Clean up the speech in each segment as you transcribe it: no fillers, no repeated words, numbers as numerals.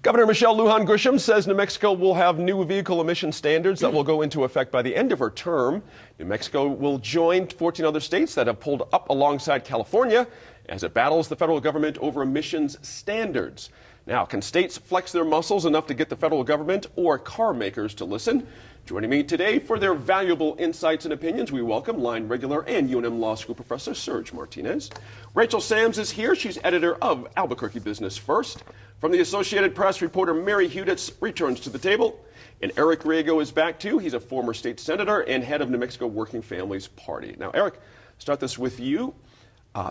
Governor Michelle Lujan Grisham says New Mexico will have new vehicle emission standards that will go into effect by the end of her term. New Mexico will join 14 other states that have pulled up alongside California as it battles the federal government over emissions standards. Now, can states flex their muscles enough to get the federal government or car makers to listen? Joining me today for their valuable insights and opinions, we welcome line regular and UNM Law School professor Serge Martinez. Rachel Sams is here. She's editor of Albuquerque Business First. From the Associated Press, reporter Mary Huditz returns to the table. And Eric Riego is back too. He's a former state senator and head of New Mexico Working Families Party. Now, Eric, start this with you.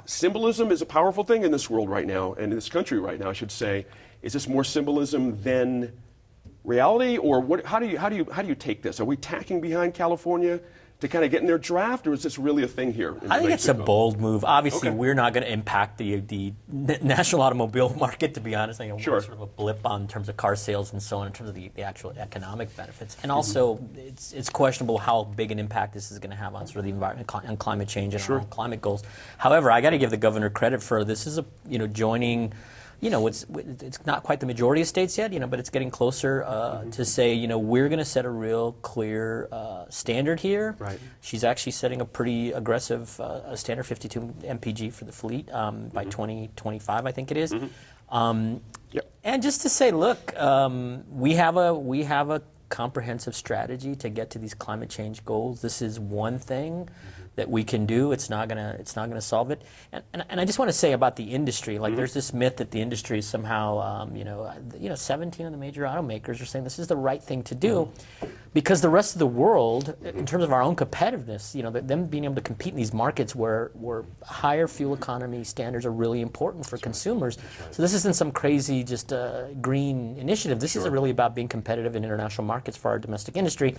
Symbolism is a powerful thing in this world right now, and in this country right now, I should say. Is this more symbolism than reality, or what? How do you take this? Are we tacking behind California to kind of get in their draft, or is this really a thing here? I think it's a bold move. Obviously, we're not going to impact the national automobile market, to be honest. I think we're sort of a blip on in terms of car sales and so on, in terms of the actual economic benefits. And also, it's questionable how big an impact this is going to have on sort of the environment and climate change and our own climate goals. However, I got to give the governor credit for this is joining. It's not quite the majority of states yet, but it's getting closer to say, we're going to set a real clear standard here. Right. She's actually setting a pretty aggressive standard, 52 mpg for the fleet by 2025, I think it is. And just to say, look, we have a comprehensive strategy to get to these climate change goals. This is one thing that we can do. It's not gonna solve it. And I just want to say about the industry, like there's this myth that the industry is somehow, 17 of the major automakers are saying this is the right thing to do, because the rest of the world, in terms of our own competitiveness, them being able to compete in these markets where higher fuel economy standards are really important for consumers. So this isn't some crazy just green initiative. This is really about being competitive in international markets for our domestic industry.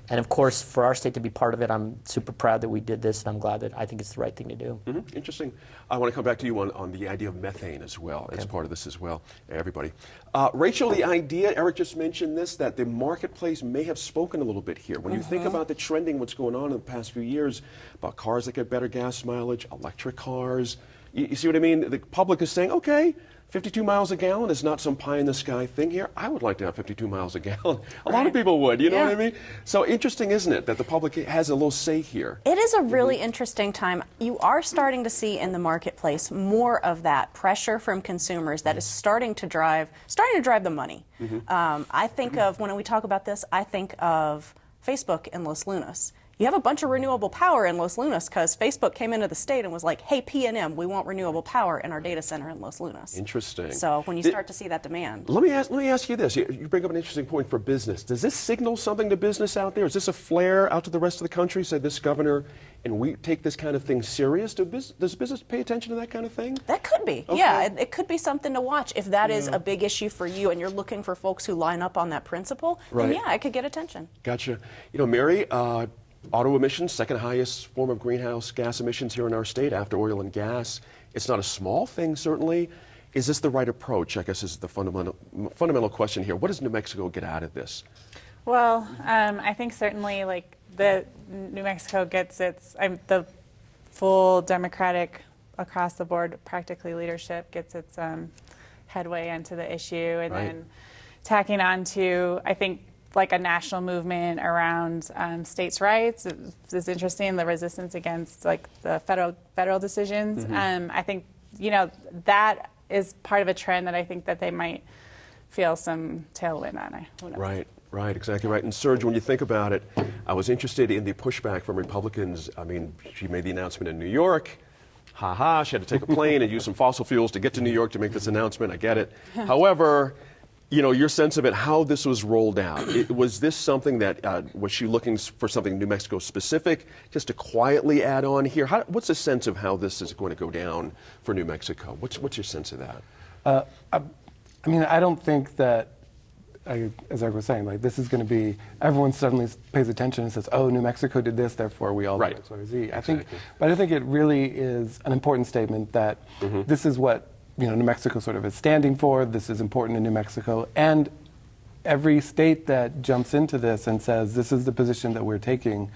And of course, for our state to be part of it, I'm super proud that we did this, and I'm glad that I think it's the right thing to do. Interesting. I want to come back to you on the idea of methane as well, as part of this as well, everybody. Rachel, the idea, Eric just mentioned this, that the marketplace may have spoken a little bit here. When you think about the trending, what's going on in the past few years, about cars that get better gas mileage, electric cars, you see what I mean? The public is saying, okay, 52 miles a gallon is not some pie-in-the-sky thing here. I would like to have 52 miles a gallon. A lot of people would, you know what I mean? So interesting, isn't it, that the public has a little say here? It is a really interesting time. You are starting to see in the marketplace more of that pressure from consumers that is starting to drive the money. I think of, when we talk about this, I think of Facebook in Los Lunas. You have a bunch of renewable power in Los Lunas because Facebook came into the state and was like, hey, PNM, we want renewable power in our data center in Los Lunas. Interesting. So when you start to see that demand. Let me ask you this. You bring up an interesting point for business. Does this signal something to business out there? Is this a flare out to the rest of the country? Said this governor, and we take this kind of thing serious? Does business pay attention to that kind of thing? That could be. Okay. Yeah, it could be something to watch. If that is a big issue for you and you're looking for folks who line up on that principle, then yeah, it could get attention. Gotcha. Mary, auto emissions, second highest form of greenhouse gas emissions here in our state after oil and gas. It's not a small thing, certainly. Is this the right approach, I guess, is the fundamental question here. What does New Mexico get out of this? Well, I think certainly the New Mexico gets the full Democratic across the board practically leadership gets its headway into the issue, and then tacking on to, I think, like a national movement around states' rights. It's interesting, the resistance against the federal decisions. I think that is part of a trend that I think that they might feel some tailwind on. Who knows? Right, exactly right. And Serge, when you think about it, I was interested in the pushback from Republicans. I mean, she made the announcement in New York. She had to take a plane and use some fossil fuels to get to New York to make this announcement. I get it. However, your sense of it, how this was rolled out. Was this something that, was she looking for something New Mexico specific, just to quietly add on here? What's the sense of how this is going to go down for New Mexico? What's your sense of that? I don't think that, as I was saying, this is going to be, everyone suddenly pays attention and says, oh, New Mexico did this, therefore we all do X, Y, or Z. But I think it really is an important statement that this is what New Mexico sort of is standing for. This is important in New Mexico. And every state that jumps into this and says, this is the position that we're taking,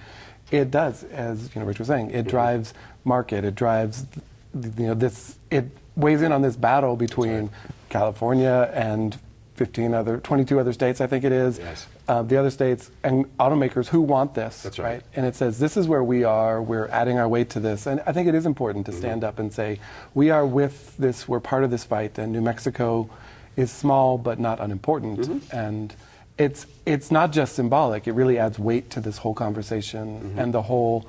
it does, as Rich was saying, it drives market, it drives, it weighs in on this battle between California and 22 other states, I think it is. Yes. The other states and automakers who want this. That's right. And it says, this is where we are, we're adding our weight to this. And I think it is important to stand up and say, we are with this, we're part of this fight, and New Mexico is small but not unimportant. And it's not just symbolic, it really adds weight to this whole conversation, and the whole,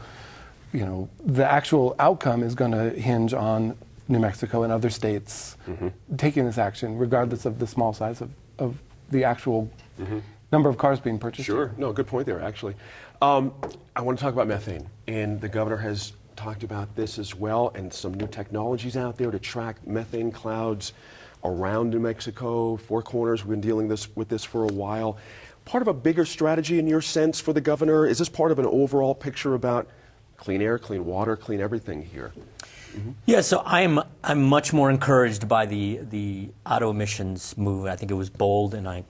the actual outcome is going to hinge on New Mexico and other states taking this action, regardless of the small size of the actual number of cars being purchased. Sure. No, good point there, actually. I want to talk about methane, and the governor has talked about this as well, and some new technologies out there to track methane clouds around New Mexico, Four Corners. We've been dealing with this for a while. Part of a bigger strategy in your sense for the governor? Is this part of an overall picture about clean air, clean water, clean everything here? Yeah, so I'm much more encouraged by the auto emissions move. I think it was bold, and I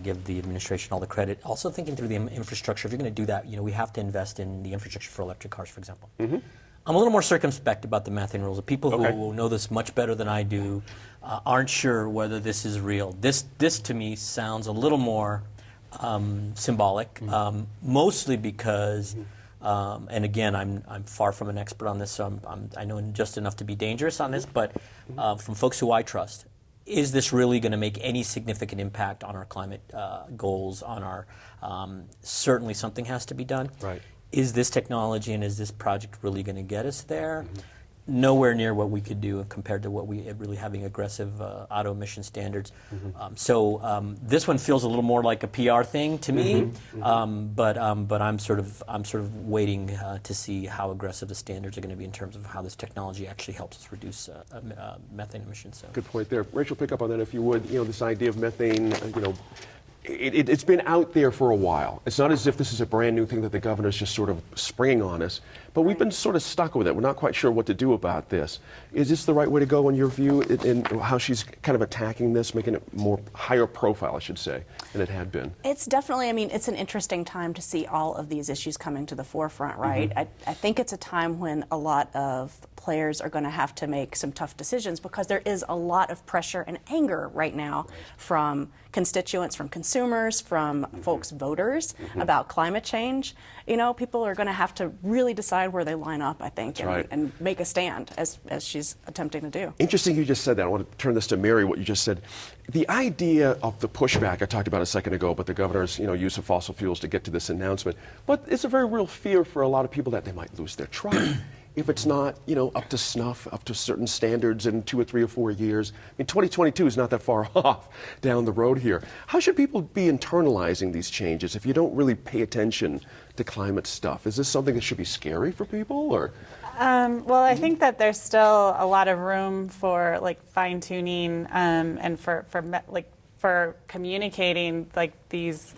give the administration all the credit. Also thinking through the infrastructure. If you're going to do that, we have to invest in the infrastructure for electric cars, for example. I'm a little more circumspect about the methane rules. The people who know this much better than I do aren't sure whether this is real. This to me sounds a little more symbolic, mostly because. And again, I'm far from an expert on this, so I know just enough to be dangerous on this, but from folks who I trust, is this really going to make any significant impact on our climate goals, on our, certainly something has to be done. Right. Is this technology and is this project really going to get us there? Nowhere near what we could do compared to what we really having aggressive auto emission standards. So this one feels a little more like a PR thing to me, but I'm sort of waiting to see how aggressive the standards are going to be in terms of how this technology actually helps us reduce methane emissions. So. Good point there. Rachel, pick up on that if you would. This idea of methane, it's been out there for a while. It's not as if this is a brand new thing that the governor's just sort of springing on us, but we've been sort of stuck with it. We're not quite sure what to do about this. Is this the right way to go in your view in how she's kind of attacking this, making it more higher profile, I should say, than it had been? It's definitely, it's an interesting time to see all of these issues coming to the forefront, right? I think it's a time when a lot of players are going to have to make some tough decisions because there is a lot of pressure and anger right now from constituents, from consumers, from folks, voters about climate change. People are going to have to really decide where they line up, I think, and make a stand as she's attempting to do. Interesting you just said that. I want to turn this to Mary, what you just said. The idea of the pushback, I talked about a second ago, but the governor's use of fossil fuels to get to this announcement. But it's a very real fear for a lot of people that they might lose their truck. If it's not, up to snuff, up to certain standards in 2 or 3 or 4 years. 2022 is not that far off down the road here. How should people be internalizing these changes if you don't really pay attention to climate stuff? Is this something that should be scary for people, or? Well, I think that there's still a lot of room for fine tuning and for communicating these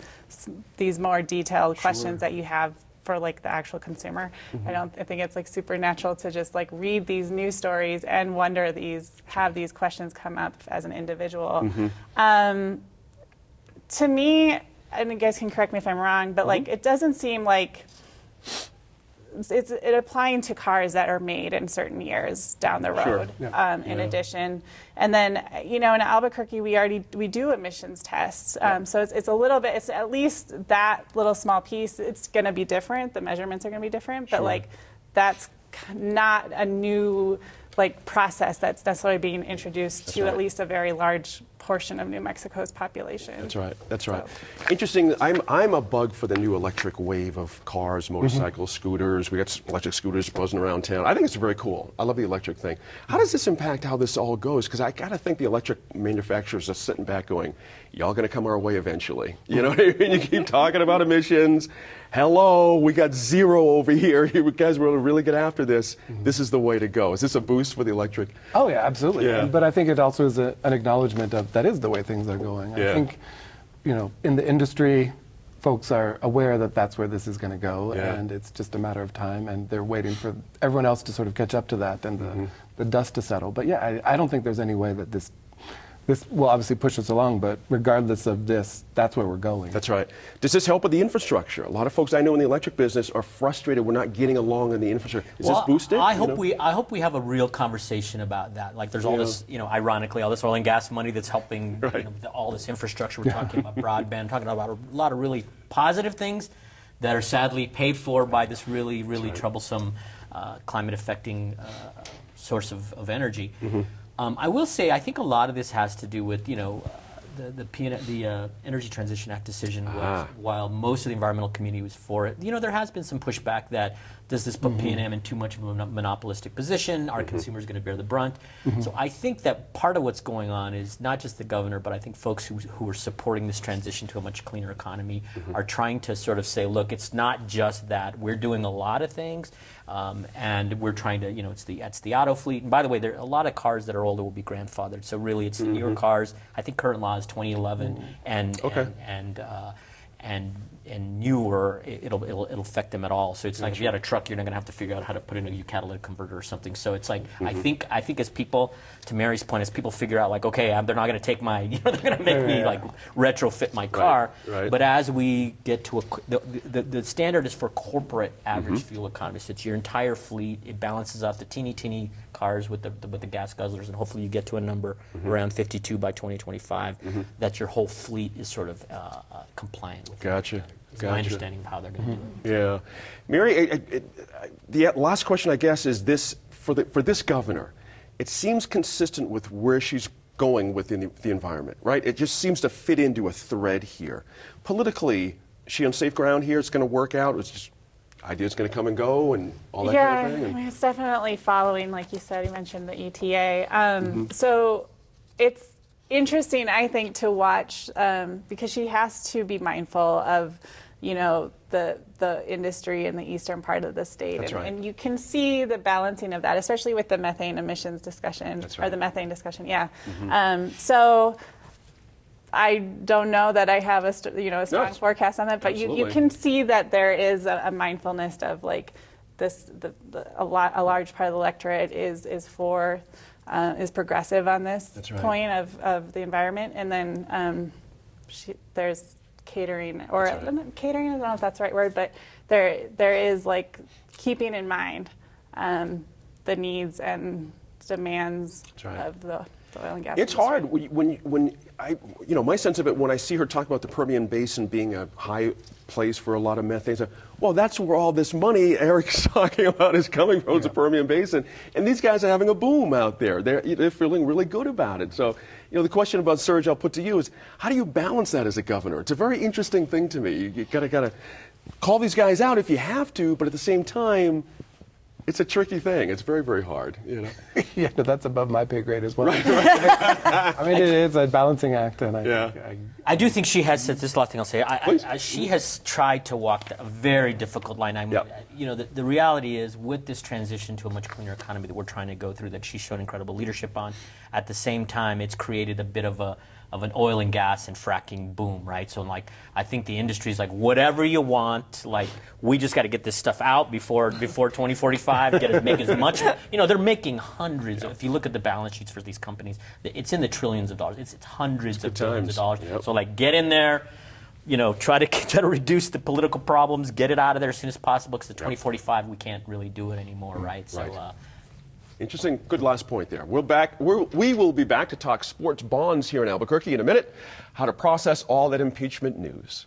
more detailed questions that you have for the actual consumer. I think it's supernatural to just read these news stories and have these questions come up as an individual. To me, and you guys can correct me if I'm wrong, but it doesn't seem like it's applying to cars that are made in certain years down the road. In addition, and then in Albuquerque we do emissions tests. So it's a little bit. It's at least that little small piece. It's going to be different. The measurements are going to be different, but that's not a new process that's necessarily being introduced to at least a very large portion of New Mexico's population. That's right. Interesting. I'm a bug for the new electric wave of cars, motorcycles, scooters. We got electric scooters buzzing around town. I think it's very cool. I love the electric thing. How does this impact how this all goes? Because I got to think the electric manufacturers are sitting back going, y'all going to come our way eventually. You know what I mean? You keep talking about emissions. Hello, we got zero over here. You guys will really get after this. This is the way to go. Is this a boost for the electric? Oh, yeah, absolutely. Yeah. But I think it also is an acknowledgement of that is the way things are going. I think, in the industry, folks are aware that that's where this is going to go, and it's just a matter of time, and they're waiting for everyone else to sort of catch up to that and the dust to settle. But yeah, I don't think there's any way that this this will obviously push us along, but regardless of this, that's where we're going. That's right. Does this help with the infrastructure? A lot of folks I know in the electric business are frustrated we're not getting along in the infrastructure. Is this boosted? I hope we have a real conversation about that. Like there's all this, ironically, all this oil and gas money that's helping all this infrastructure. We're talking about broadband, talking about a lot of really positive things that are sadly paid for by this really, really troublesome climate affecting source of energy. I will say, I think a lot of this has to do with, the Energy Transition Act decision was, while most of the environmental community was for it, there has been some pushback that does this put PNM in too much of a monopolistic position? Are consumers going to bear the brunt? So I think that part of what's going on is not just the governor, but I think folks who are supporting this transition to a much cleaner economy are trying to sort of say, look, it's not just that. We're doing a lot of things, and we're trying to, it's the auto fleet. And by the way, there are a lot of cars that are older will be grandfathered. So really, it's the newer cars. I think current law is 2011, and newer, it'll affect them at all. So it's like if you had a truck, you're not going to have to figure out how to put in a new catalytic converter or something. So it's like I think as people, to Mary's point, as people figure out like, okay, they're not going to take my, they're going to make me like retrofit my car. Right. But as we get to the standard is for corporate average fuel economy. So it's your entire fleet. It balances out the teeny cars with the gas guzzlers, and hopefully you get to a number around 52 by 2025. That your whole fleet is sort of compliant with. Gotcha. Is my understanding of how they're going to do it. Yeah. Mary, the last question, I guess, is this, for this governor, it seems consistent with where she's going within the environment, right? It just seems to fit into a thread here. Politically, is she on safe ground here? It's going to work out? It's just ideas going to come and go and all that kind of thing? I mean, it's definitely following, like you said, you mentioned the ETA. So it's interesting, I think, to watch because she has to be mindful of, the industry in the eastern part of the state. That's right. And you can see the balancing of that, especially with the methane emissions discussion, That's right. or the methane discussion, so I don't know that I have a strong forecast on that, but you can see that there is a mindfulness of like this, a large part of the electorate is progressive on this point of the environment, and then there's catering, or catering, I don't know if that's the right word, but there is like keeping in mind the needs and demands of the oil and gas It's industry. hard when I, my sense of it when I see her talk about the Permian Basin being a high place for a lot of methane. Well, that's where all this money Eric's talking about is coming from, the Permian Basin, and these guys are having a boom out there. They're feeling really good about it. So, the question about surge I'll put to you is, how do you balance that as a governor? It's a very interesting thing to me. You gotta call these guys out if you have to, but at the same time, it's a tricky thing. It's very, very hard. Yeah, no, that's above my pay grade as well. I mean, it is a balancing act, and I do think she has said this. Last thing I'll say, she has tried to walk a very difficult line. The reality is, with this transition to a much cleaner economy that we're trying to go through, that she's shown incredible leadership on. At the same time, it's created a bit of an oil and gas and fracking boom, right? So, I think the industry is like, whatever you want, we just got to get this stuff out before 2045. Make as much. They're making hundreds. If you look at the balance sheets for these companies, it's in the trillions of dollars. It's hundreds of billions of dollars. Yep. So, get in there. Try to reduce the political problems, get it out of there as soon as possible, because at 2045 we can't really do it anymore, right? So. Interesting. Good last point there. We will be back to talk sports bonds here in Albuquerque in a minute. How to process all that impeachment news.